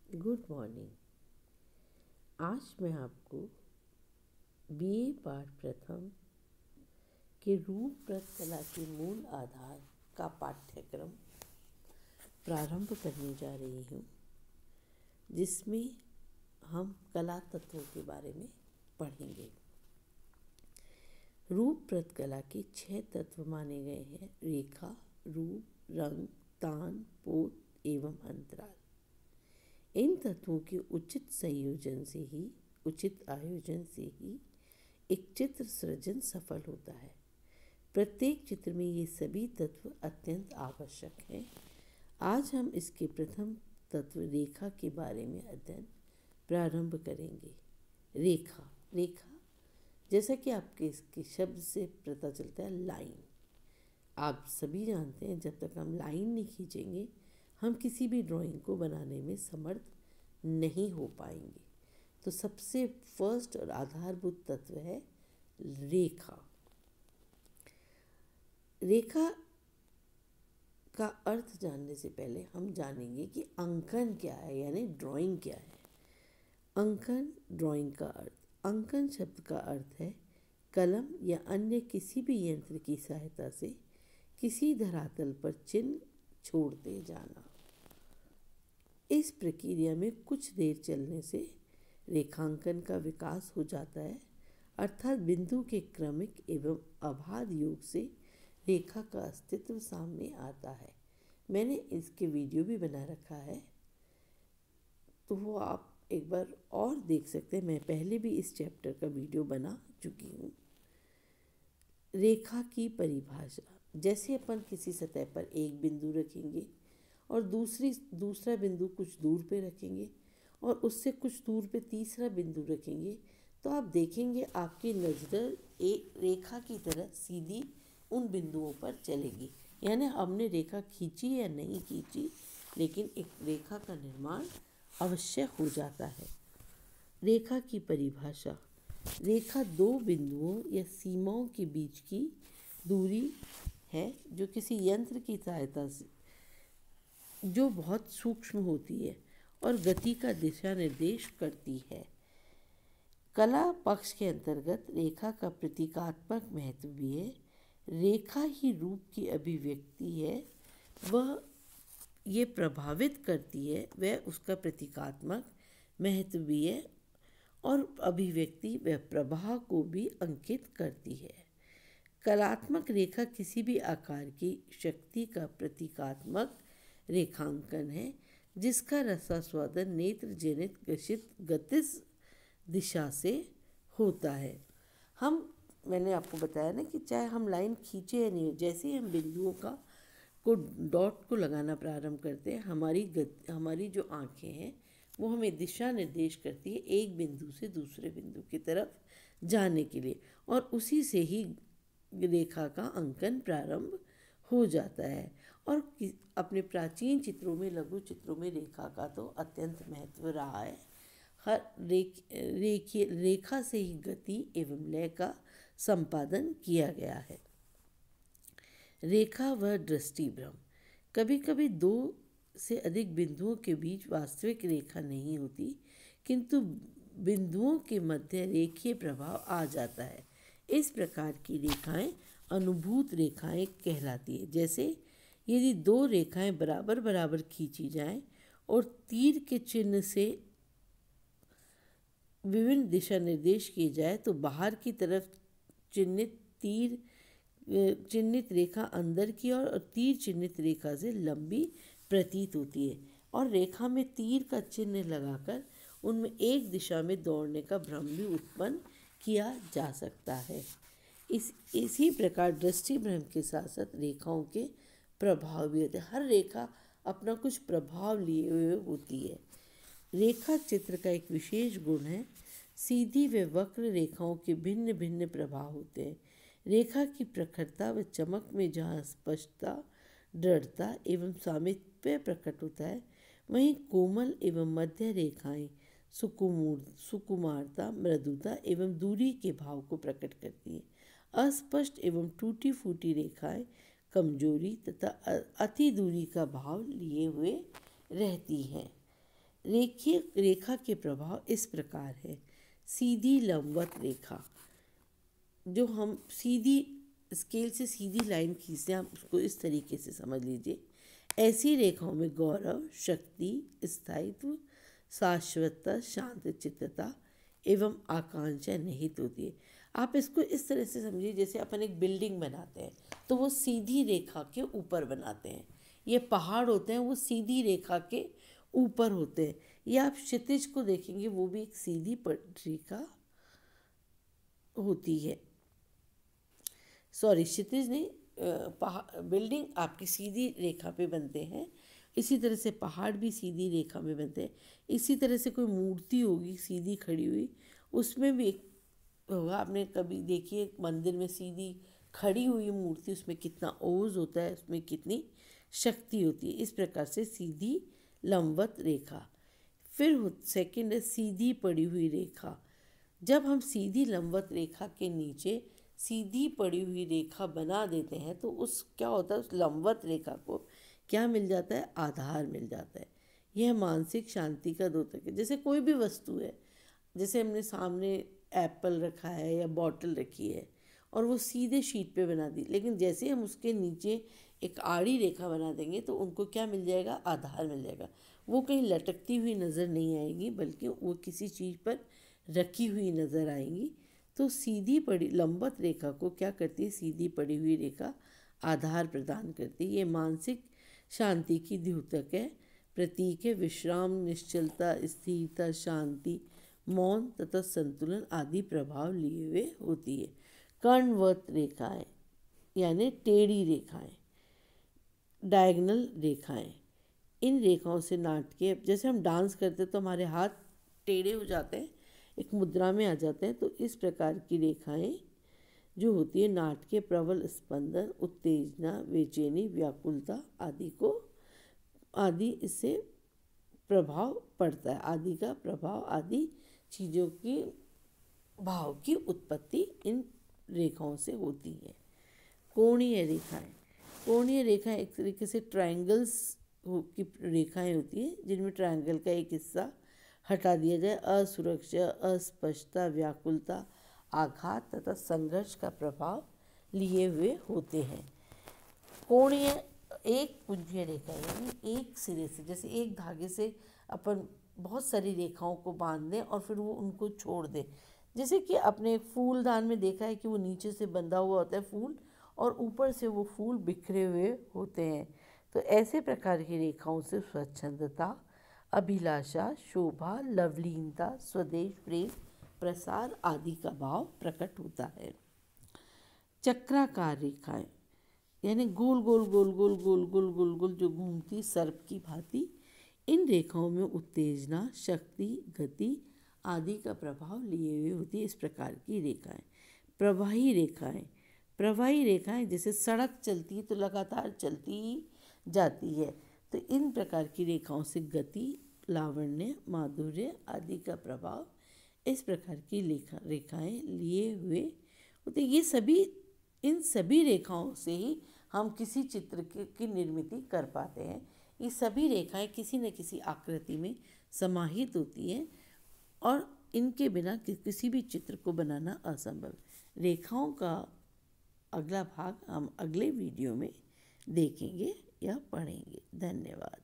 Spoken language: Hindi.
Good morning. आज मैं आपको बीए पाठ प्रथम के रूप प्रत कला के मूल आधार का पाठ्यक्रम प्रारंभ करने जा रही हूँ, जिसमें हम कला तत्वों के बारे में पढ़ेंगे। रूप प्रत कला के 6 तत्व माने गए हैं: रेखा, रूप, रंग, तान, पोत एवं अंतराल। इन तत्वों के उचित आयोजन से ही एक चित्र सृजन सफल होता है। प्रत्येक चित्र में ये सभी तत्व अत्यंत आवश्यक हैं। आज हम इसके प्रथम तत्व रेखा के बारे में अध्ययन प्रारंभ करेंगे। रेखा जैसा कि आपके इसके शब्द से पता चलता है, लाइन। आप सभी जानते हैं, जब तक हम लाइन नहीं खींचेंगे हम किसी भी ड्राइंग को बनाने में समर्थ नहीं हो पाएंगे। तो सबसे फर्स्ट और आधारभूत तत्व है रेखा। रेखा का अर्थ जानने से पहले हम जानेंगे कि अंकन क्या है, यानी ड्राइंग क्या है। अंकन ड्राइंग का अर्थ। अंकन शब्द का अर्थ है कलम या अन्य किसी भी यंत्र की सहायता से किसी धरातल पर चिन्ह छोड़ते जाना। इस प्रक्रिया में कुछ देर चलने से रेखांकन का विकास हो जाता है, अर्थात बिंदु के क्रमिक एवं अबाध योग से रेखा का अस्तित्व सामने आता है। मैंने इसके वीडियो भी बना रखा है, तो वो आप एक बार और देख सकते हैं। मैं पहले भी इस चैप्टर का वीडियो बना चुकी हूँ। रेखा की परिभाषा। जैसे अपन किसी सतह पर एक बिंदु रखेंगे और दूसरा बिंदु कुछ दूर पे रखेंगे और उससे कुछ दूर पे तीसरा बिंदु रखेंगे, तो आप देखेंगे आपकी नज़र एक रेखा की तरह सीधी उन बिंदुओं पर चलेगी। यानी हमने रेखा खींची या नहीं खींची, लेकिन एक रेखा का निर्माण अवश्य हो जाता है। रेखा की परिभाषा। रेखा दो बिंदुओं या सीमाओं के बीच की दूरी है, जो किसी यंत्र की सहायता से जो बहुत सूक्ष्म होती है और गति का दिशा निर्देश करती है। कला पक्ष के अंतर्गत रेखा का प्रतीकात्मक महत्व भी है। रेखा ही रूप की अभिव्यक्ति है, वह ये प्रभावित करती है, वह उसका प्रतीकात्मक महत्व भी है और अभिव्यक्ति व प्रवाह को भी अंकित करती है। कलात्मक रेखा किसी भी आकार की शक्ति का प्रतीकात्मक रेखांकन है, जिसका रसास्वादन नेत्र जनित गतिज दिशा से होता है। मैंने आपको बताया ना कि चाहे हम लाइन खींचे या नहीं, जैसे ही हम बिंदुओं को डॉट को लगाना प्रारंभ करते हैं, हमारी जो आँखें हैं वो हमें दिशा निर्देश करती है एक बिंदु से दूसरे बिंदु की तरफ जाने के लिए, और उसी से ही रेखा का अंकन प्रारंभ हो जाता है। और अपने प्राचीन चित्रों में, लघु चित्रों में रेखा का तो अत्यंत महत्व रहा है। हर रेखा से ही गति एवं लय का संपादन किया गया है। रेखा व दृष्टिभ्रम। कभी कभी दो से अधिक बिंदुओं के बीच वास्तविक रेखा नहीं होती, किंतु बिंदुओं के मध्य रेखीय प्रभाव आ जाता है। इस प्रकार की रेखाएं अनुभूत रेखाएं कहलाती है। जैसे यदि दो रेखाएं बराबर बराबर खींची जाएं और तीर के चिन्ह से विभिन्न दिशा निर्देश किए जाए, तो बाहर की तरफ चिन्हित रेखा अंदर की ओर और तीर चिन्हित रेखा से लंबी प्रतीत होती है, और रेखा में तीर का चिन्ह लगाकर उनमें एक दिशा में दौड़ने का भ्रम भी उत्पन्न किया जा सकता है। इसी प्रकार दृष्टिभ्रम के साथ साथ रेखाओं के प्रभाव भी होते हैं। हर रेखा अपना कुछ प्रभाव लिए हुए होती है। रेखा चित्र का एक विशेष गुण है, सीधी व वक्र रेखाओं के भिन्न भिन्न प्रभाव होते हैं। रेखा की प्रखरता व चमक में जहाँ स्पष्टता, दृढ़ता एवं सामीप्य प्रकट होता है, वहीं कोमल एवं मध्य रेखाएं सुकुमारता, मृदुता एवं दूरी के भाव को प्रकट करती हैं। अस्पष्ट एवं टूटी फूटी रेखाएं कमजोरी तथा अति दूरी का भाव लिए हुए रहती हैं। रेखीय रेखा के प्रभाव इस प्रकार है। सीधी लंबवत रेखा, जो हम सीधी स्केल से सीधी लाइन खींचते हैं, आप उसको इस तरीके से समझ लीजिए। ऐसी रेखाओं में गौरव, शक्ति, स्थायित्व, शाश्वतता, शांत चित्तता एवं आकांक्षा निहित होती है। आप इसको इस तरह से समझिए, जैसे अपन एक बिल्डिंग बनाते हैं तो वो सीधी रेखा के ऊपर बनाते हैं। ये पहाड़ होते हैं, वो सीधी रेखा के ऊपर होते हैं। या आप क्षितिज को देखेंगे, वो भी एक सीधी रेखा होती है। सॉरी, क्षितिज नहीं, बिल्डिंग आपकी सीधी रेखा पे बनते हैं। इसी तरह से पहाड़ भी सीधी रेखा में बनते हैं। इसी तरह से कोई मूर्ति होगी सीधी खड़ी हुई, उसमें भी एक होगा। आपने कभी देखी है मंदिर में सीधी खड़ी हुई मूर्ति, उसमें कितना ओज होता है, उसमें कितनी शक्ति होती है। इस प्रकार से सीधी लंबवत रेखा। फिर सेकंड है सीधी पड़ी हुई रेखा। जब हम सीधी लंबवत रेखा के नीचे सीधी पड़ी हुई रेखा बना देते हैं तो उस क्या होता है, उस लंबवत रेखा को क्या मिल जाता है, आधार मिल जाता है। यह मानसिक शांति का द्योतक है। जैसे कोई भी वस्तु है, जैसे हमने सामने एप्पल रखा है या बॉटल रखी है और वो सीधे शीट पे बना दी, लेकिन जैसे हम उसके नीचे एक आड़ी रेखा बना देंगे तो उनको क्या मिल जाएगा, आधार मिल जाएगा। वो कहीं लटकती हुई नज़र नहीं आएगी, बल्कि वो किसी चीज़ पर रखी हुई नज़र आएंगी। तो सीधी पड़ी लंबवत रेखा को क्या करती है, सीधी पड़ी हुई रेखा आधार प्रदान करती है। ये मानसिक शांति की द्योतक है, प्रतीक है। विश्राम, निश्चलता, स्थिरता, शांति, मौन तथा संतुलन आदि प्रभाव लिए हुए होती है। कर्णवत रेखाएं यानी टेढ़ी रेखाएं, डायगोनल रेखाएं। इन रेखाओं से नाटकीय, जैसे हम डांस करते तो हमारे हाथ टेढ़े हो जाते हैं, एक मुद्रा में आ जाते हैं, तो इस प्रकार की रेखाएं जो होती है नाटकीय प्रबल स्पंदन, उत्तेजना, बेचैनी, व्याकुलता आदि इससे प्रभाव पड़ता है। आदि का प्रभाव, आदि चीज़ों की भाव की उत्पत्ति इन रेखाओं से होती है। कोणीय रेखाएं, कोणीय रेखाएं एक तरीके से ट्रायंगल्स की रेखाएं होती हैं, जिनमें ट्रायंगल का एक हिस्सा हटा दिया जाए। असुरक्षा, अस्पष्टता, व्याकुलता, आघात तथा संघर्ष का प्रभाव लिए हुए होते हैं। कोणीय एक पुंजीय रेखा यानी एक सिरे से, जैसे एक धागे से अपन बहुत सारी रेखाओं को बांध दें और फिर वो उनको छोड़ दें। जैसे कि अपने फूलदान में देखा है कि वो नीचे से बंधा हुआ होता है फूल और ऊपर से वो फूल बिखरे हुए होते हैं। तो ऐसे प्रकार की रेखाओं से स्वच्छंदता, अभिलाषा, शोभा, लवलीनता, स्वदेश प्रेम, प्रसार आदि का भाव प्रकट होता है। चक्राकार रेखाएं यानी गोल गोल गोल गोल गोल गोल गोल गोल जो घूमती सर्प की भांति, इन रेखाओं में उत्तेजना, शक्ति, गति आदि का प्रभाव लिए हुए होती है। इस प्रकार की रेखाएं। प्रवाही रेखाएं, प्रवाही रेखाएं जैसे सड़क चलती है तो लगातार चलती ही जाती है, तो इन प्रकार की रेखाओं से गति, लावण्य, माधुर्य आदि का प्रभाव इस प्रकार की रेखाएं लिए हुए होते। ये सभी, इन सभी रेखाओं से ही हम किसी चित्र की निर्मित कर पाते हैं। ये सभी रेखाएं किसी न किसी आकृति में समाहित होती हैं और इनके बिना किसी भी चित्र को बनाना असंभव। रेखाओं का अगला भाग हम अगले वीडियो में देखेंगे या पढ़ेंगे। धन्यवाद।